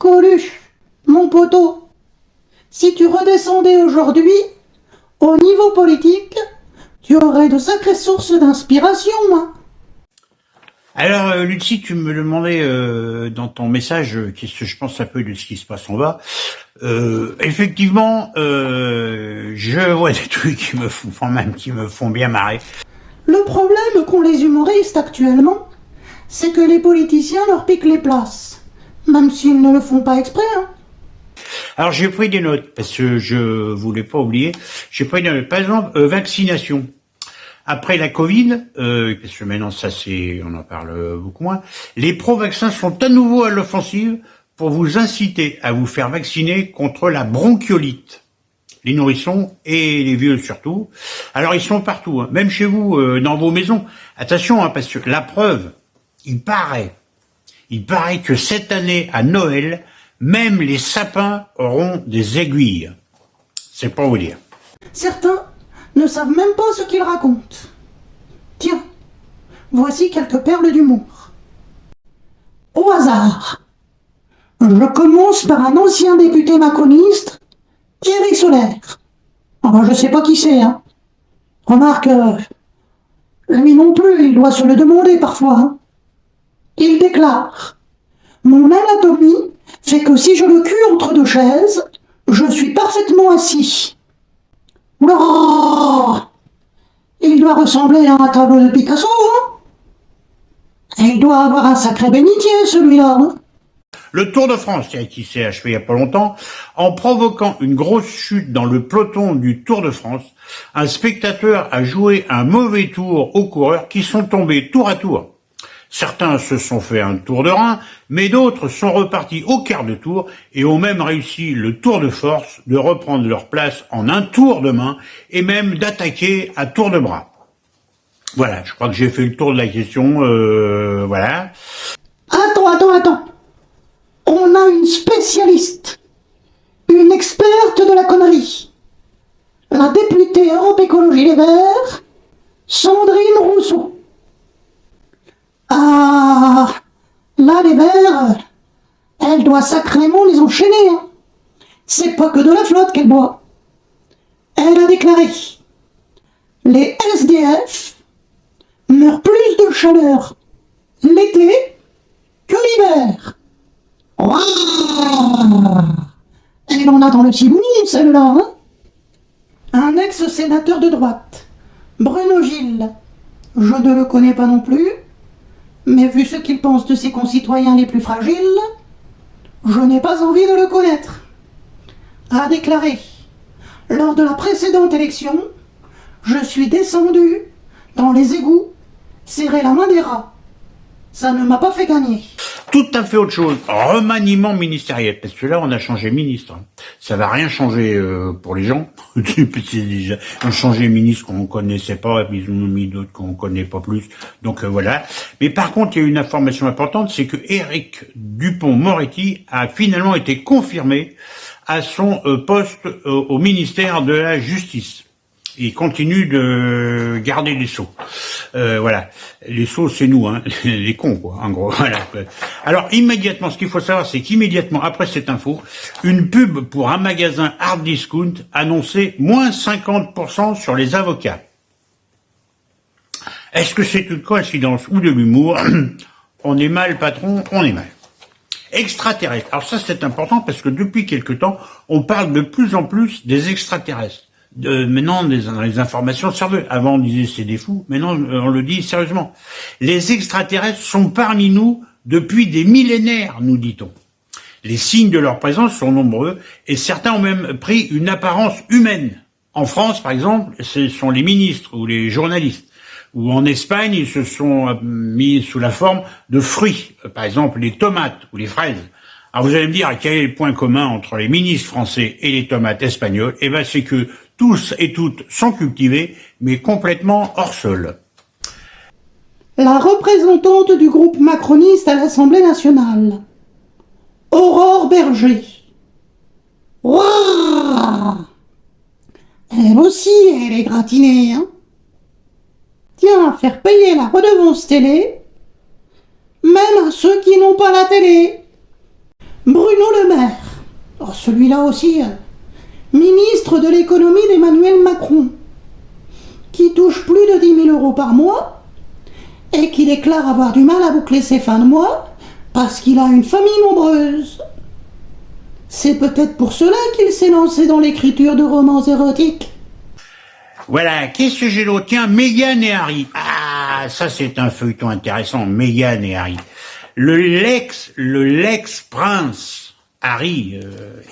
Coluche, mon poteau, si tu redescendais aujourd'hui, au niveau politique, tu aurais de sacrées sources d'inspiration, hein. Alors, Lucie, tu me demandais dans ton message qu'est-ce que je pense un peu de ce qui se passe en bas. Effectivement, je vois des trucs qui me font bien marrer. Le problème qu'ont les humoristes actuellement, c'est que les politiciens leur piquent les places, même s'ils ne le font pas exprès, hein. Alors, j'ai pris des notes parce que je voulais pas oublier. J'ai pris des notes. Par exemple, vaccination. Après la Covid, parce que maintenant on en parle beaucoup moins, les pro-vaccins sont à nouveau à l'offensive pour vous inciter à vous faire vacciner contre la bronchiolite. Les nourrissons et les vieux surtout. Alors ils sont partout, hein, même chez vous, dans vos maisons. Attention, hein, parce que la preuve, il paraît que cette année à Noël, même les sapins auront des aiguilles. C'est pas vous dire. Certains ne savent même pas ce qu'ils racontent. Tiens, voici quelques perles d'humour. Au hasard, je commence par un ancien député macroniste, Thierry Solaire. Enfin, je sais pas qui c'est, hein. Remarque, lui non plus, il doit se le demander parfois, hein. Il déclare: mon anatomie fait que si je le cul entre deux chaises, je suis parfaitement assis. Oula! Il doit ressembler à un tableau de Picasso, hein. Il doit avoir un sacré bénitier, celui-là, hein. Le Tour de France, qui s'est achevé il y a pas longtemps, en provoquant une grosse chute dans le peloton du Tour de France, un spectateur a joué un mauvais tour aux coureurs qui sont tombés tour à tour. Certains se sont fait un tour de rein, mais d'autres sont repartis au quart de tour et ont même réussi le tour de force de reprendre leur place en un tour de main et même d'attaquer à tour de bras. Voilà, je crois que j'ai fait le tour de la question, voilà. Attends. On a une spécialiste, une experte de la connerie, la députée Europe Écologie Les Verts, Sandrine Rousseau. Ah, là les Verts, elle doit sacrément les enchaîner, hein. C'est pas que de la flotte qu'elle boit. Elle a déclaré: les SDF meurent plus de chaleur l'été que l'hiver. Elle en a dans le ciboulot, celle-là, hein. Un ex-sénateur de droite, Bruno Gilles. Je ne le connais pas non plus, mais vu ce qu'il pense de ses concitoyens les plus fragiles, je n'ai pas envie de le connaître. A déclaré: lors de la précédente élection, je suis descendu dans les égouts serrer la main des rats. Ça ne m'a pas fait gagner. Tout à fait autre chose, remaniement ministériel, parce que là on a changé ministre. Ça va rien changer pour les gens. Déjà, on a changé ministre qu'on connaissait pas, et puis ils ont mis d'autres qu'on connaît pas plus. Donc voilà. Mais par contre, il y a une information importante, c'est que Éric Dupond-Moretti a finalement été confirmé à son poste au ministère de la Justice. Il continue de garder les sceaux. Voilà. Les sceaux, c'est nous, hein. Les cons, quoi, en gros. Voilà. Alors, immédiatement, ce qu'il faut savoir, c'est qu'immédiatement, après cette info, une pub pour un magasin hard discount annonçait moins 50% sur les avocats. Est-ce que c'est une coïncidence ou de l'humour? On est mal, patron, on est mal. Extraterrestres. Alors ça, c'est important parce que depuis quelque temps, on parle de plus en plus des extraterrestres. Maintenant, les informations sérieuses. Avant, on disait c'est des fous. Maintenant, on le dit sérieusement. Les extraterrestres sont parmi nous depuis des millénaires, nous dit-on. Les signes de leur présence sont nombreux et certains ont même pris une apparence humaine. En France, par exemple, ce sont les ministres ou les journalistes. Ou en Espagne, ils se sont mis sous la forme de fruits. Par exemple, les tomates ou les fraises. Alors vous allez me dire quel est le point commun entre les ministres français et les tomates espagnoles? Eh ben, c'est que tous et toutes sont cultivés, mais complètement hors sol. La représentante du groupe macroniste à l'Assemblée nationale, Aurore Berger. Waouh! Elle aussi, elle est gratinée, hein. Tiens, faire payer la redevance télé, même à ceux qui n'ont pas la télé. Bruno Le celui-là aussi, ministre de l'économie d'Emmanuel Macron, qui touche plus de 10 000 € par mois et qui déclare avoir du mal à boucler ses fins de mois parce qu'il a une famille nombreuse. C'est peut-être pour cela qu'il s'est lancé dans l'écriture de romans érotiques. Voilà, qu'est-ce que j'ai d'autre? Tiens, Meghan et Harry. Ah, ça c'est un feuilleton intéressant, Meghan et Harry. L'ex-prince Harry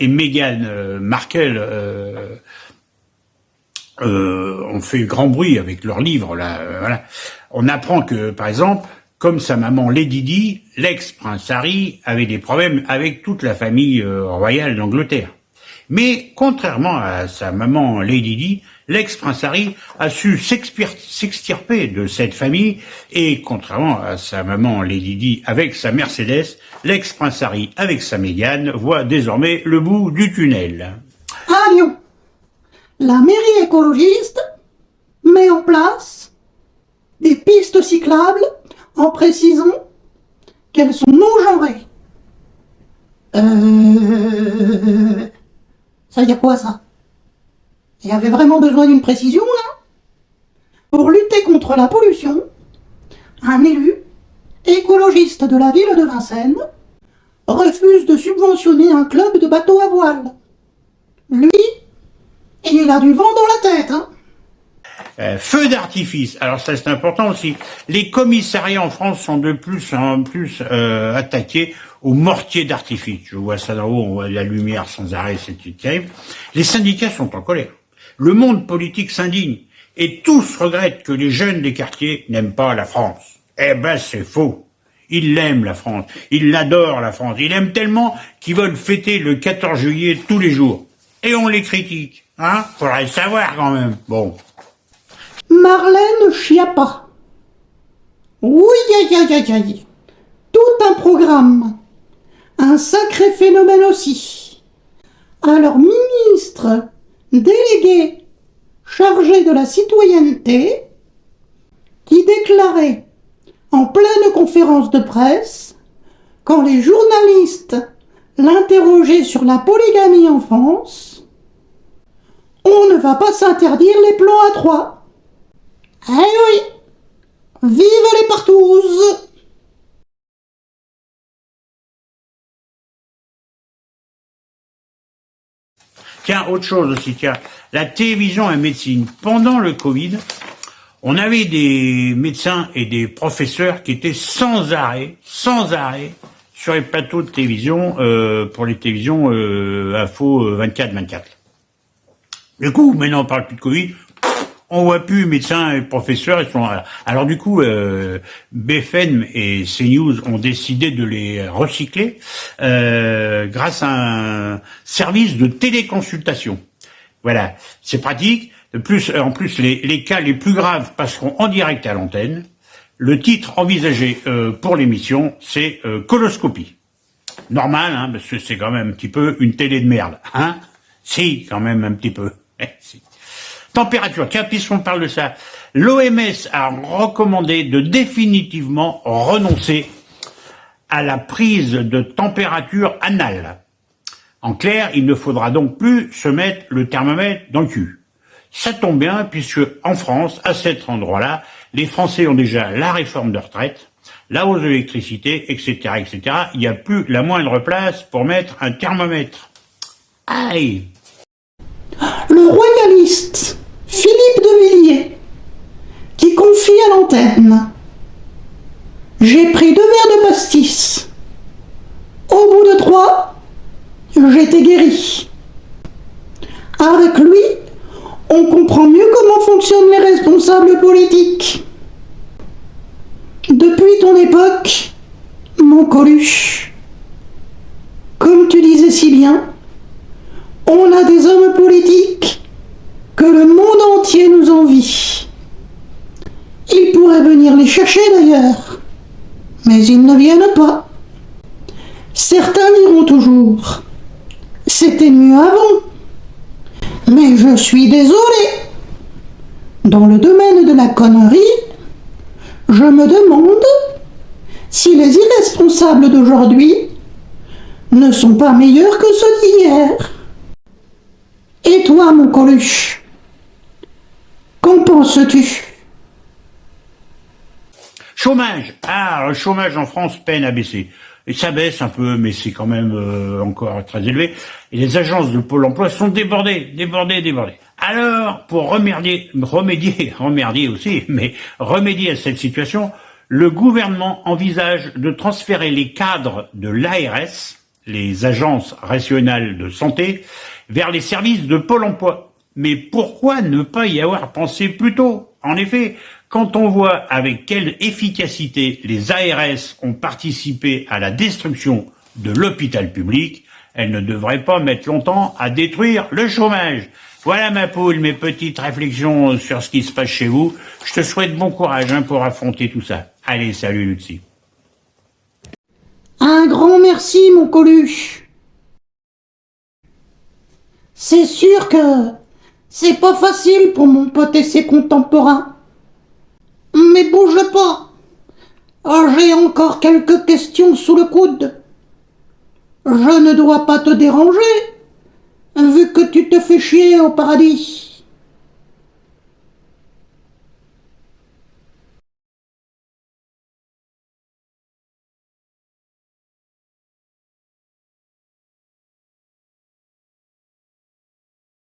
et Meghan Markle ont fait grand bruit avec leur livre là. Voilà. On apprend que, par exemple, comme sa maman Lady Di, l'ex-prince Harry avait des problèmes avec toute la famille royale d'Angleterre. Mais contrairement à sa maman Lady Di, l'ex-prince Harry a su s'extirper de cette famille et contrairement à sa maman Lady Di avec sa Mercedes, l'ex-prince Harry avec sa Meghan voit désormais le bout du tunnel. À Lyon, la mairie écologiste met en place des pistes cyclables en précisant qu'elles sont non-genrées. Ça veut dire quoi, ça? Il y avait vraiment besoin d'une précision, là? Pour lutter contre la pollution, un élu, écologiste de la ville de Vincennes, refuse de subventionner un club de bateaux à voile. Lui, il a du vent dans la tête, hein? Feu d'artifice. Alors ça c'est important aussi. Les commissariats en France sont de plus en plus attaqués aux mortiers d'artifice. Je vois ça d'en haut, on voit la lumière sans arrêt, c'est terrible. Les syndicats sont en colère. Le monde politique s'indigne. Et tous regrettent que les jeunes des quartiers n'aiment pas la France. Eh ben c'est faux. Ils l'aiment la France. Ils l'adorent la France. Ils l'aiment tellement qu'ils veulent fêter le 14 juillet tous les jours. Et on les critique. Hein? Faudrait le savoir quand même. Bon. Marlène Schiappa. Oui, aïe, aïe, aïe, aïe. Tout un programme. Un sacré phénomène aussi. Alors, ministre délégué chargé de la citoyenneté, qui déclarait en pleine conférence de presse, quand les journalistes l'interrogeaient sur la polygamie en France, on ne va pas s'interdire les plans à trois. Eh oui, vive les partouzes! Tiens, autre chose aussi, tiens, la télévision et médecine. Pendant le Covid, on avait des médecins et des professeurs qui étaient sans arrêt, sur les plateaux de télévision, pour les télévisions Info 24-24. Du coup, maintenant on parle plus de Covid, on voit plus médecins et professeurs, ils sont là. Alors du coup, BFM et CNews ont décidé de les recycler grâce à un service de téléconsultation. Voilà, c'est pratique. En plus, les cas les plus graves passeront en direct à l'antenne. Le titre envisagé pour l'émission, c'est coloscopie. Normal, hein, parce que c'est quand même un petit peu une télé de merde, hein. Si, quand même un petit peu. Si. Température, tiens, puisqu'on parle de ça, l'OMS a recommandé de définitivement renoncer à la prise de température anale. En clair, il ne faudra donc plus se mettre le thermomètre dans le cul. Ça tombe bien, puisque en France, à cet endroit-là, les Français ont déjà la réforme de retraite, la hausse de l'électricité, etc., etc. Il n'y a plus la moindre place pour mettre un thermomètre. Aïe! Le royaliste Philippe de Villiers, qui confie à l'antenne: j'ai pris 2 verres de pastis. Au bout de 3, j'étais guéri. Avec lui, on comprend mieux comment fonctionnent les responsables politiques. Depuis ton époque, mon Coluche, comme tu disais si bien, on a des hommes politiques que le monde entier nous envie. Ils pourraient venir les chercher d'ailleurs, mais ils ne viennent pas. Certains diront toujours: c'était mieux avant. Mais je suis désolé. Dans le domaine de la connerie, je me demande si les irresponsables d'aujourd'hui ne sont pas meilleurs que ceux d'hier. Et toi, mon Coluche, qu'en penses-tu? Chômage. Ah, le chômage en France peine à baisser. Et ça baisse un peu, mais c'est quand même encore très élevé. Et les agences de Pôle emploi sont débordées. Alors, pour remédier à cette situation, le gouvernement envisage de transférer les cadres de l'ARS, les agences régionales de santé, vers les services de Pôle emploi. Mais pourquoi ne pas y avoir pensé plus tôt? En effet, quand on voit avec quelle efficacité les ARS ont participé à la destruction de l'hôpital public, elles ne devraient pas mettre longtemps à détruire le chômage. Voilà ma poule, mes petites réflexions sur ce qui se passe chez vous. Je te souhaite bon courage pour affronter tout ça. Allez, salut Lucie. Un grand merci, mon Coluche. C'est sûr que c'est pas facile pour mon pote et ses contemporains. Mais bouge pas. J'ai encore quelques questions sous le coude. Je ne dois pas te déranger, vu que tu te fais chier au paradis.